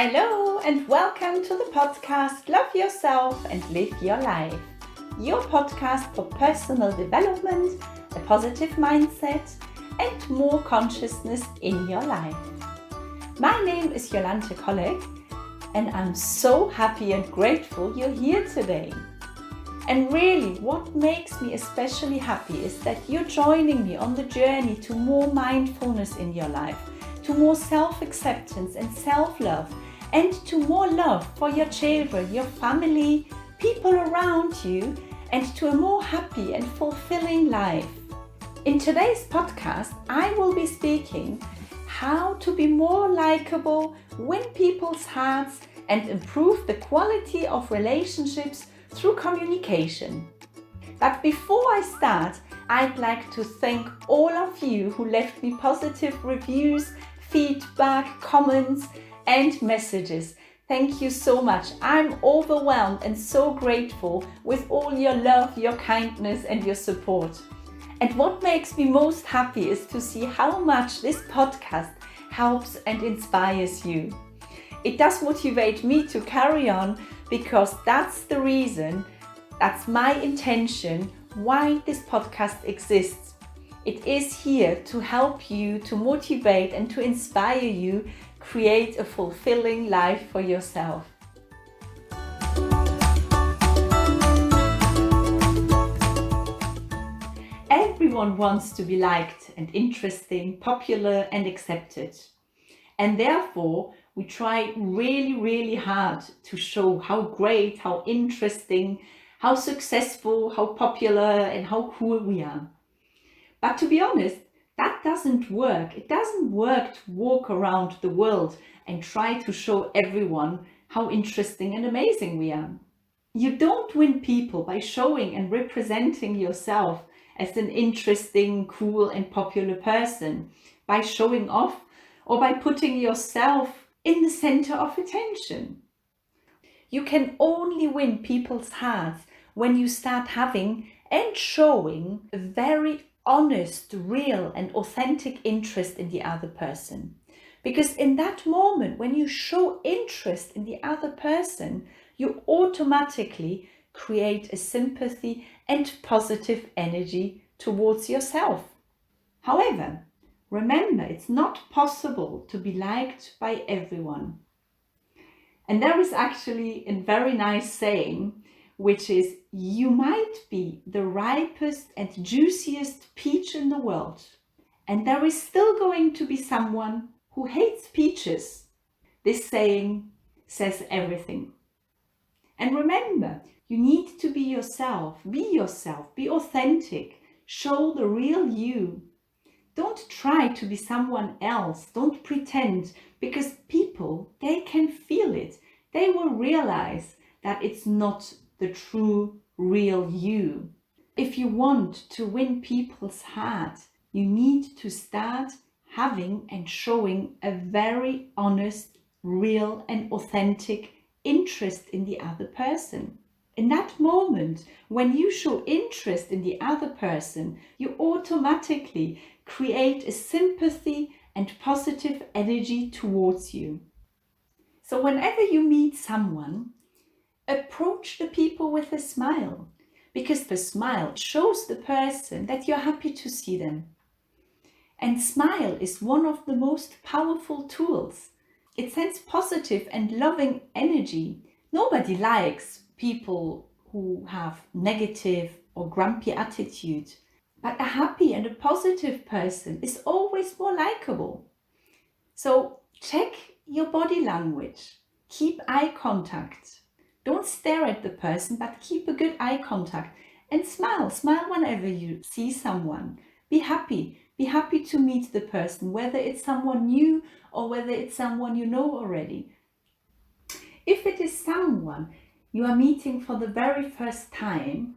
Hello and welcome to the podcast Love Yourself and Live Your Life, your podcast for personal development, a positive mindset and more consciousness in your life. My name is Jolanthe and I'm so happy and grateful you're here today. And really what makes me especially happy is that you're joining me on the journey to more mindfulness in your life, to more self-acceptance and self-love, and to more love for your children, your family, people around you, and to a more happy and fulfilling life. In today's podcast, I will be speaking how to be more likable, win people's hearts, and improve the quality of relationships through communication. But before I start, I'd like to thank all of you who left me positive reviews, feedback, comments, and messages. Thank you so much. I'm overwhelmed and so grateful with all your love, your kindness, and your support. And what makes me most happy is to see how much this podcast helps and inspires you. It does motivate me to carry on because that's the reason, that's my intention why this podcast exists. It is here to help you, to motivate and to inspire you, create a fulfilling life for yourself. Everyone wants to be liked and interesting, popular and accepted. And therefore, we try really hard to show how great, how interesting, how successful, how popular and how cool we are. But to be honest, that doesn't work. It doesn't work to walk around the world and try to show everyone how interesting and amazing we are. You don't win people by showing and representing yourself as an interesting, cool and popular person, by showing off or by putting yourself in the center of attention. You can only win people's hearts when you start having and showing a very honest, real and authentic interest in the other person. Because in that moment, when you show interest in the other person, you automatically create a sympathy and positive energy towards yourself. However, remember, it's not possible to be liked by everyone. And there is actually a very nice saying, which is, you might be the ripest and juiciest peach in the world, and there is still going to be someone who hates peaches. This saying says everything. And remember, you need to be yourself, be authentic, show the real you. Don't try to be someone else, don't pretend, because people, they can feel it. They will realize that it's not the true, real you. If you want to win people's heart, you need to start having and showing a very honest, real and authentic interest in the other person. In that moment, when you show interest in the other person, you automatically create a sympathy and positive energy towards you. So whenever you meet someone, approach the people with a smile, because the smile shows the person that you're happy to see them. And smile is one of the most powerful tools. It sends positive and loving energy. Nobody likes people who have negative or grumpy attitude, but a happy and a positive person is always more likable. So check your body language, keep eye contact. Don't stare at the person, but keep a good eye contact and smile. Smile whenever you see someone. Be happy to meet the person, whether it's someone new or whether it's someone you know already. If it is someone you are meeting for the very first time,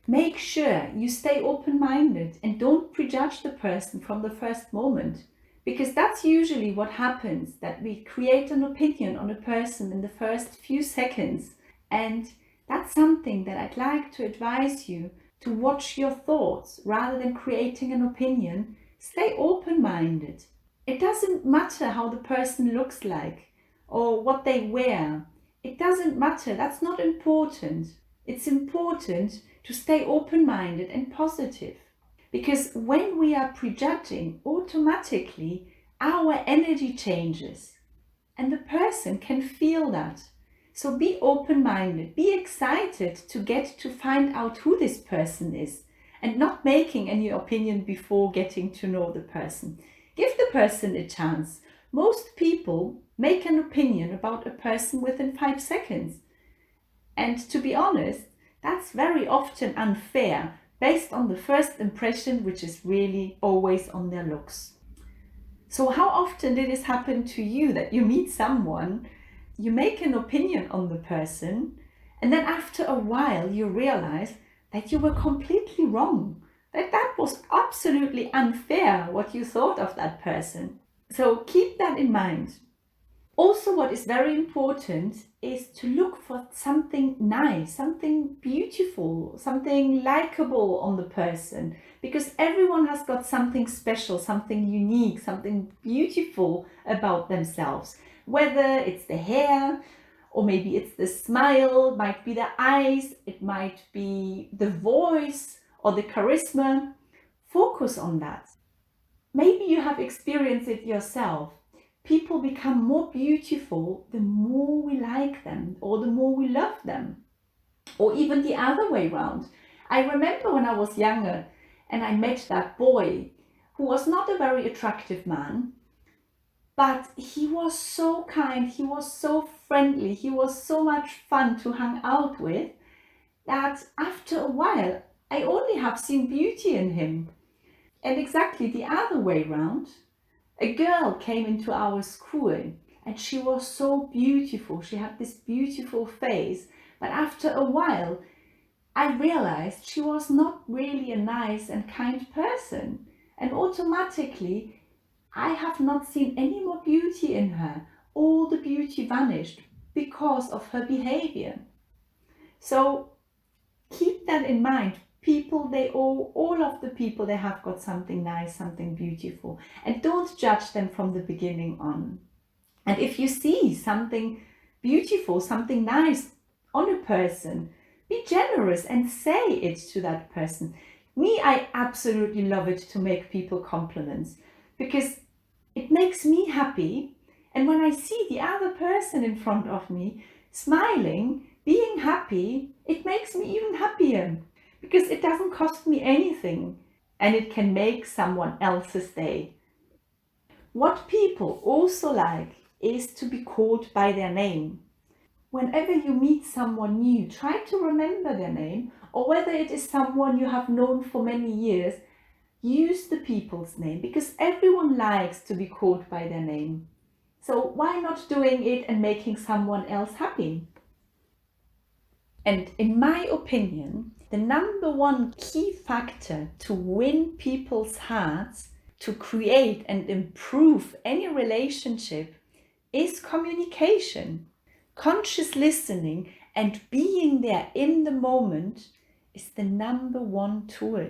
make sure you stay open-minded and don't prejudge the person from the first moment. Because that's usually what happens, that we create an opinion on a person in the first few seconds. And that's something that I'd like to advise you to watch your thoughts rather than creating an opinion. Stay open-minded. It doesn't matter how the person looks like or what they wear. It doesn't matter. That's not important. It's important to stay open-minded and positive. Because when we are prejudging, automatically our energy changes and the person can feel that. So be open-minded, be excited to get to find out who this person is and not making any opinion before getting to know the person. Give the person a chance. Most people make an opinion about a person within 5 seconds. And to be honest, that's very often unfair based on the first impression, which is really always on their looks. So how often did this happen to you, that you meet someone, you make an opinion on the person, and then after a while you realize that you were completely wrong, that was absolutely unfair what you thought of that person. So keep that in mind. Also, what is very important is to look for something nice, something beautiful, something likable on the person, because everyone has got something special, something unique, something beautiful about themselves. Whether it's the hair, or maybe it's the smile, it might be the eyes, it might be the voice or the charisma. Focus on that. Maybe you have experienced it yourself. People become more beautiful the more we like them or the more we love them. Or even the other way around. I remember when I was younger and I met that boy who was not a very attractive man, but he was so kind, he was so friendly, he was so much fun to hang out with, that after a while I only have seen beauty in him. And exactly the other way around. A girl came into our school and she was so beautiful. She had this beautiful face. But after a while, I realized she was not really a nice and kind person. And automatically, I have not seen any more beauty in her. All the beauty vanished because of her behavior. So keep that in mind. People, all of the people, they have got something nice, something beautiful, and don't judge them from the beginning on. And if you see something beautiful, something nice on a person, be generous and say it to that person. Me, I absolutely love it to make people compliments because it makes me happy. And when I see the other person in front of me smiling, being happy, it makes me even happier. Because it doesn't cost me anything and it can make someone else's day. What people also like is to be called by their name. Whenever you meet someone new, try to remember their name, or whether it is someone you have known for many years, use the people's name because everyone likes to be called by their name. So why not doing it and making someone else happy? And in my opinion, the number one key factor to win people's hearts, to create and improve any relationship, is communication. Conscious listening and being there in the moment is the number one tool.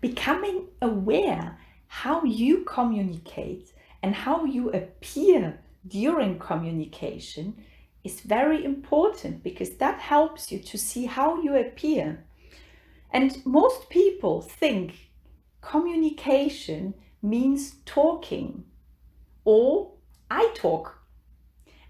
Becoming aware how you communicate and how you appear during communication is very important because that helps you to see how you appear. And most people think communication means talking or I talk.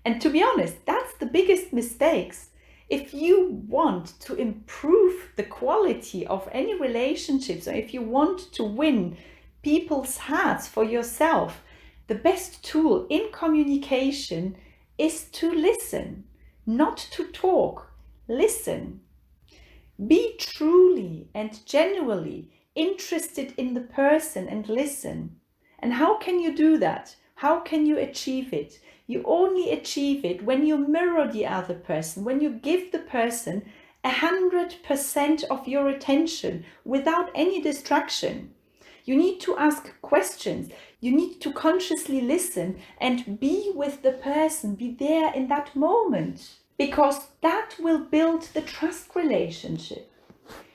And to be honest, that's the biggest mistakes. If you want to improve the quality of any relationships, or if you want to win people's hearts for yourself, the best tool in communication is to listen, not to talk. Listen. Be truly and genuinely interested in the person and listen. And how can you do that? How can you achieve it? You only achieve it when you mirror the other person, when you give the person 100% of your attention without any distraction. You need to ask questions. You need to consciously listen and be with the person, be there in that moment, because that will build the trust relationship.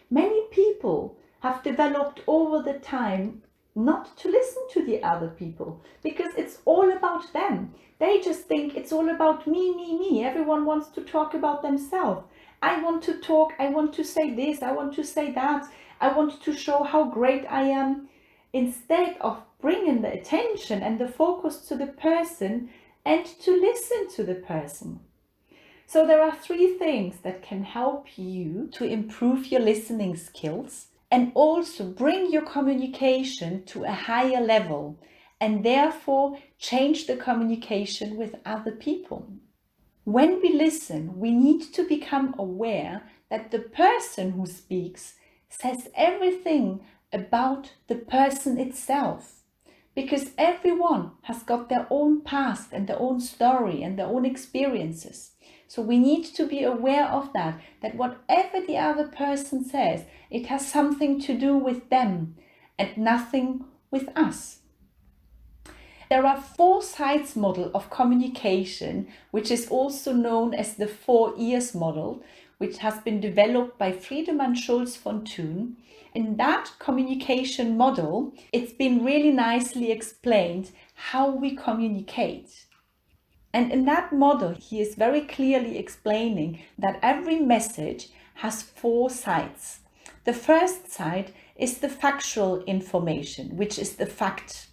Many people have developed over the time not to listen to the other people, because it's all about them. They just think it's all about me, me, me. Everyone wants to talk about themselves. I want to talk, I want to say this, I want to say that, I want to show how great I am, instead of bringing the attention and the focus to the person and to listen to the person. So there are 3 things that can help you to improve your listening skills and also bring your communication to a higher level, and therefore change the communication with other people. When we listen, we need to become aware that the person who speaks says everything about the person itself, because everyone has got their own past and their own story and their own experiences. So we need to be aware of that whatever the other person says, it has something to do with them and nothing with us. There are 4 sides model of communication, which is also known as the 4 ears model, which has been developed by Friedemann Schulz von Thun. In that communication model, it's been really nicely explained how we communicate. And in that model, he is very clearly explaining that every message has 4 sides. The first side is the factual information, which is the fact.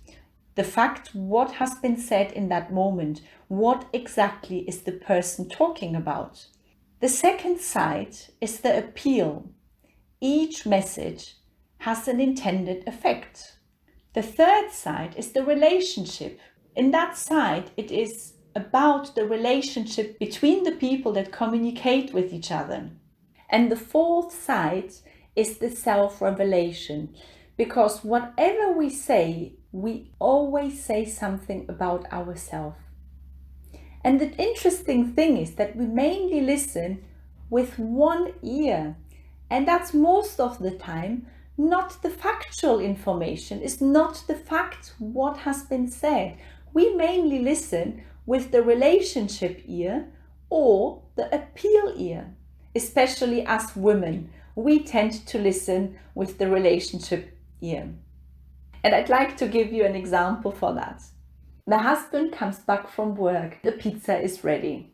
The fact, what has been said in that moment, what exactly is the person talking about. The second side is the appeal. Each message has an intended effect. The third side is the relationship. In that side, it is about the relationship between the people that communicate with each other. And the fourth side is the self-revelation, because whatever we say, we always say something about ourselves. And the interesting thing is that we mainly listen with one ear, and that's most of the time not the factual information, is not the fact what has been said. We mainly listen with the relationship ear or the appeal ear. Especially as women, we tend to listen with the relationship ear. And I'd like to give you an example for that. The husband comes back from work, the pizza is ready.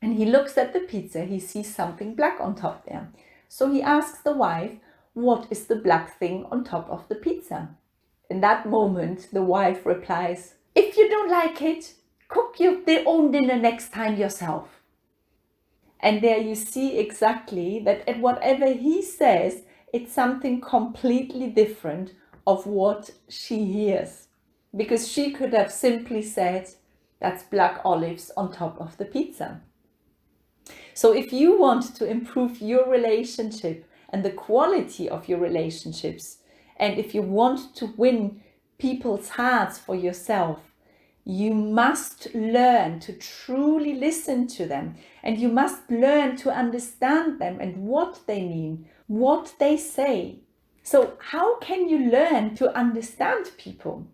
And he looks at the pizza, he sees something black on top there. So he asks the wife, what is the black thing on top of the pizza? In that moment, the wife replies, if you don't like it, cook your own dinner next time yourself. And there you see exactly that at whatever he says, it's something completely different of what she hears. Because she could have simply said, that's black olives on top of the pizza. So if you want to improve your relationship and the quality of your relationships, and if you want to win people's hearts for yourself, you must learn to truly listen to them, and you must learn to understand them and what they mean, what they say. So how can you learn to understand people?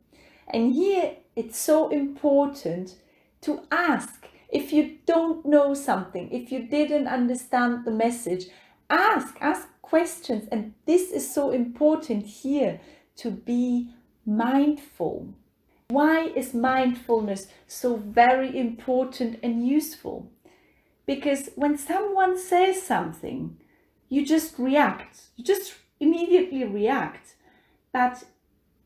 And here it's so important to ask. If you don't know something, if you didn't understand the message, ask questions. And this is so important here, to be mindful. Why is mindfulness so very important and useful? Because when someone says something, you just react. You just immediately react. But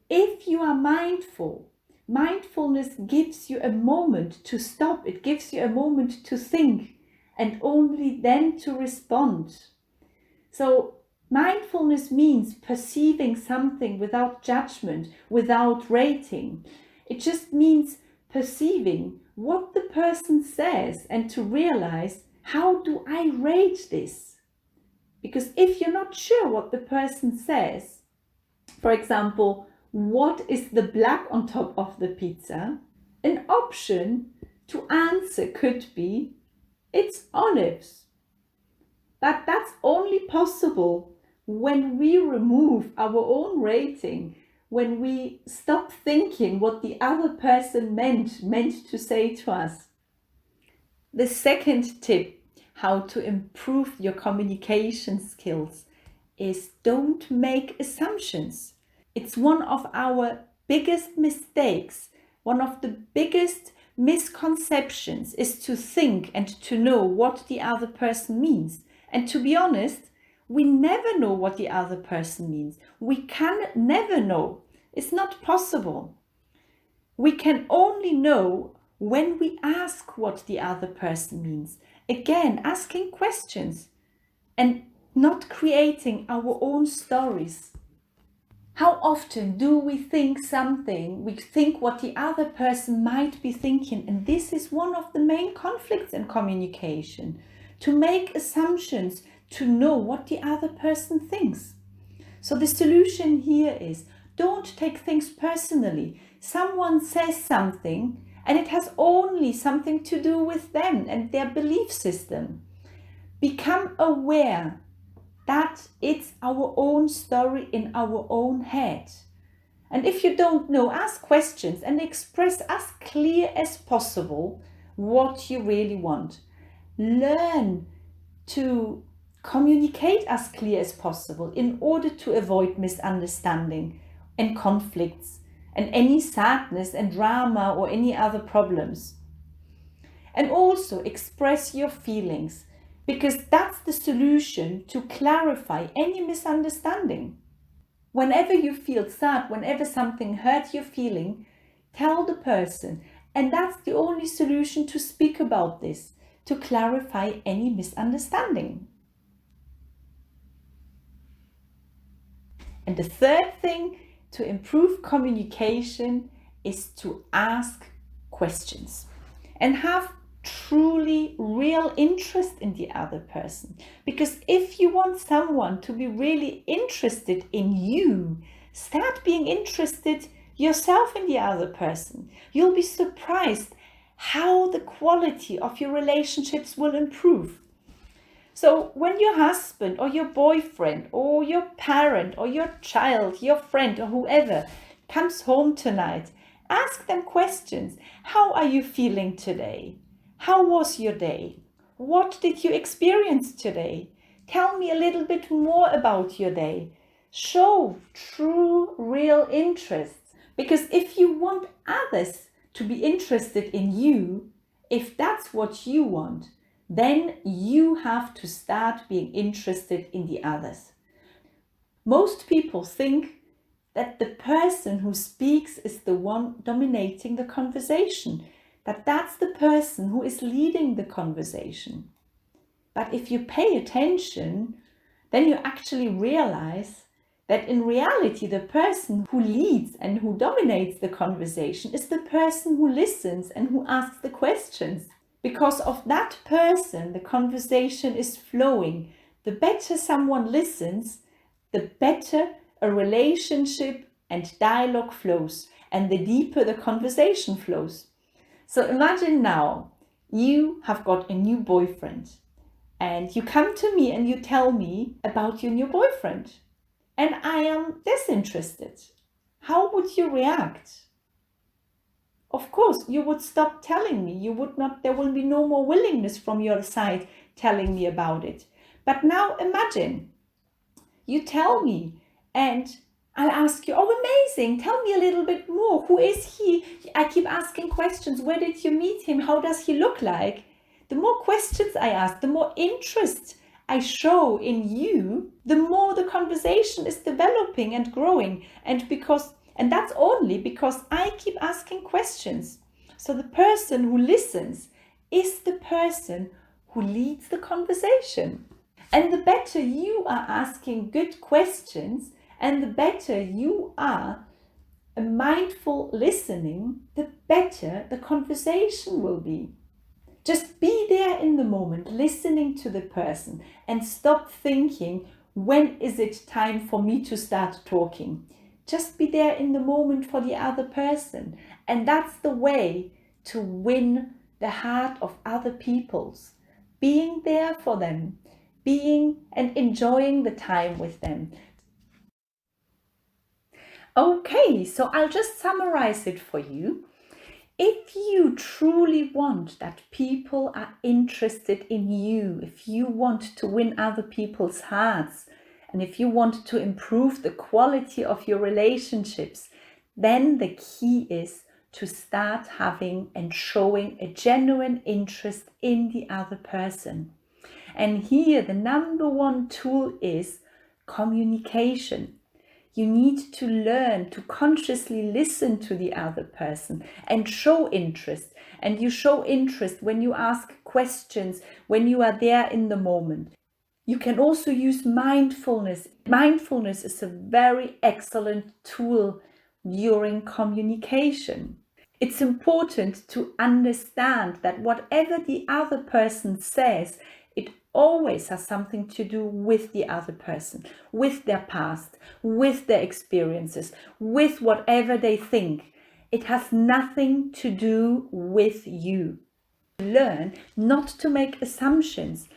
if you are mindful, mindfulness gives you a moment to stop. It gives you a moment to think and only then to respond. So mindfulness means perceiving something without judgment, without rating. It just means perceiving what the person says and to realize, how do I rate this? Because if you're not sure what the person says, for example, what is the black on top of the pizza? An option to answer could be, it's olives. But that's only possible when we remove our own rating, when we stop thinking what the other person meant to say to us. The second tip, how to improve your communication skills, is don't make assumptions. It's one of our biggest mistakes, one of the biggest misconceptions is to think and to know what the other person means. And to be honest, we never know what the other person means. We can never know. It's not possible. We can only know when we ask what the other person means. Again, asking questions and not creating our own stories. How often do we think something, we think what the other person might be thinking, and this is one of the main conflicts in communication, to make assumptions, to know what the other person thinks. So the solution here is, don't take things personally. Someone says something and it has only something to do with them and their belief system. Become aware that it's our own story in our own head. And if you don't know, ask questions and express as clear as possible what you really want. Learn to communicate as clear as possible in order to avoid misunderstanding and conflicts and any sadness and drama or any other problems. And also express your feelings, because that's the solution to clarify any misunderstanding. Whenever you feel sad, whenever something hurt your feeling, tell the person. And that's the only solution to speak about this, to clarify any misunderstanding. And the third thing to improve communication is to ask questions and have truly real interest in the other person. Because if you want someone to be really interested in you, start being interested yourself in the other person. You'll be surprised how the quality of your relationships will improve. So when your husband or your boyfriend or your parent or your child, your friend or whoever comes home tonight, ask them questions. How are you feeling today? How was your day? What did you experience today? Tell me a little bit more about your day. Show true, real interest. Because if you want others to be interested in you, if that's what you want, then you have to start being interested in the others. Most people think that the person who speaks is the one dominating the conversation, that that's the person who is leading the conversation. But if you pay attention, then you actually realize that in reality, the person who leads and who dominates the conversation is the person who listens and who asks the questions. Because of that person, the conversation is flowing. The better someone listens, the better a relationship and dialogue flows, and the deeper the conversation flows. So imagine now you have got a new boyfriend and you come to me and you tell me about your new boyfriend and I am disinterested. How would you react? Of course, you would stop telling me. You would not, there will be no more willingness from your side telling me about it. But now imagine you tell me and I'll ask you, oh, amazing, tell me a little bit more. Who is he? I keep asking questions. Where did you meet him? How does he look like? The more questions I ask, the more interest I show in you, the more the conversation is developing and growing. And that's only because I keep asking questions. So the person who listens is the person who leads the conversation. And the better you are asking good questions, and the better you are a mindful listening, the better the conversation will be. Just be there in the moment, listening to the person, and stop thinking, when is it time for me to start talking? Just be there in the moment for the other person. And that's the way to win the heart of other people's. Being there for them, being and enjoying the time with them. Okay, so I'll just summarize it for you. If you truly want that people are interested in you, if you want to win other people's hearts And if you want to improve the quality of your relationships, then the key is to start having and showing a genuine interest in the other person. And here the number one tool is communication. You need to learn to consciously listen to the other person and show interest. And you show interest when you ask questions, when you are there in the moment. You can also use mindfulness. Mindfulness is a very excellent tool during communication. It's important to understand that whatever the other person says, it always has something to do with the other person, with their past, with their experiences, with whatever they think. It has nothing to do with you. Learn not to make assumptions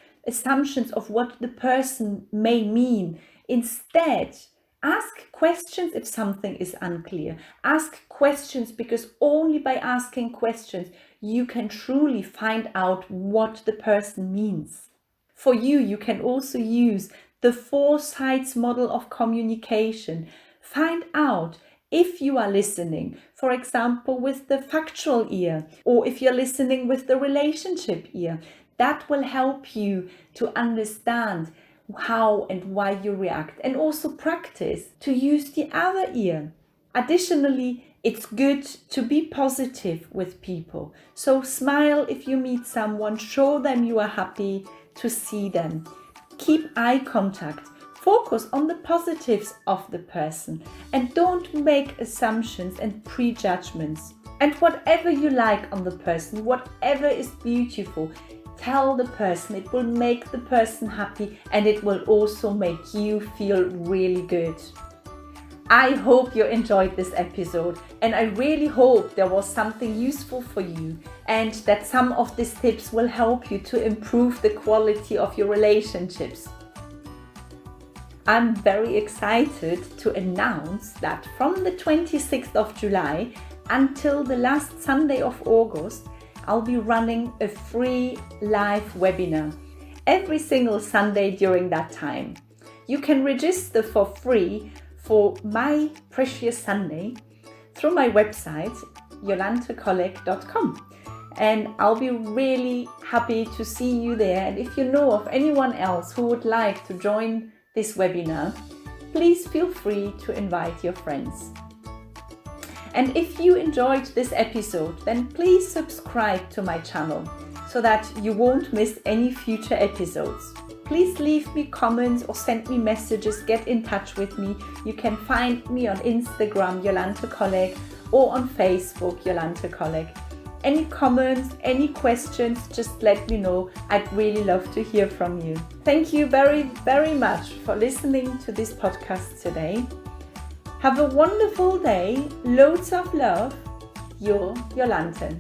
of what the person may mean. Instead, ask questions if something is unclear. Ask questions because only by asking questions you can truly find out what the person means. For you can also use the 4 sides model of communication. Find out if you are listening, for example, with the factual ear, or if you're listening with the relationship ear. That will help you to understand how and why you react, and also practice to use the other ear. Additionally, it's good to be positive with people. So smile if you meet someone, show them you are happy to see them. Keep eye contact. Focus on the positives of the person and don't make assumptions and prejudgments. And whatever you like on the person, whatever is beautiful, tell the person. It will make the person happy and it will also make you feel really good. I hope you enjoyed this episode and I really hope there was something useful for you and that some of these tips will help you to improve the quality of your relationships. I'm very excited to announce that from the 26th of July until the last Sunday of August, I'll be running a free live webinar every single Sunday during that time. You can register for free for My Precious Sunday through my website, jolanthecollege.com. And I'll be really happy to see you there. And if you know of anyone else who would like to join this webinar, please feel free to invite your friends. And if you enjoyed this episode, then please subscribe to my channel so that you won't miss any future episodes. Please leave me comments or send me messages, get in touch with me. You can find me on Instagram, Jolanthe Colleague, or on Facebook, Jolanthe Colleague. Any comments, any questions, just let me know. I'd really love to hear from you. Thank you very, very much for listening to this podcast today. Have a wonderful day. Loads of love. Your Jolanthe.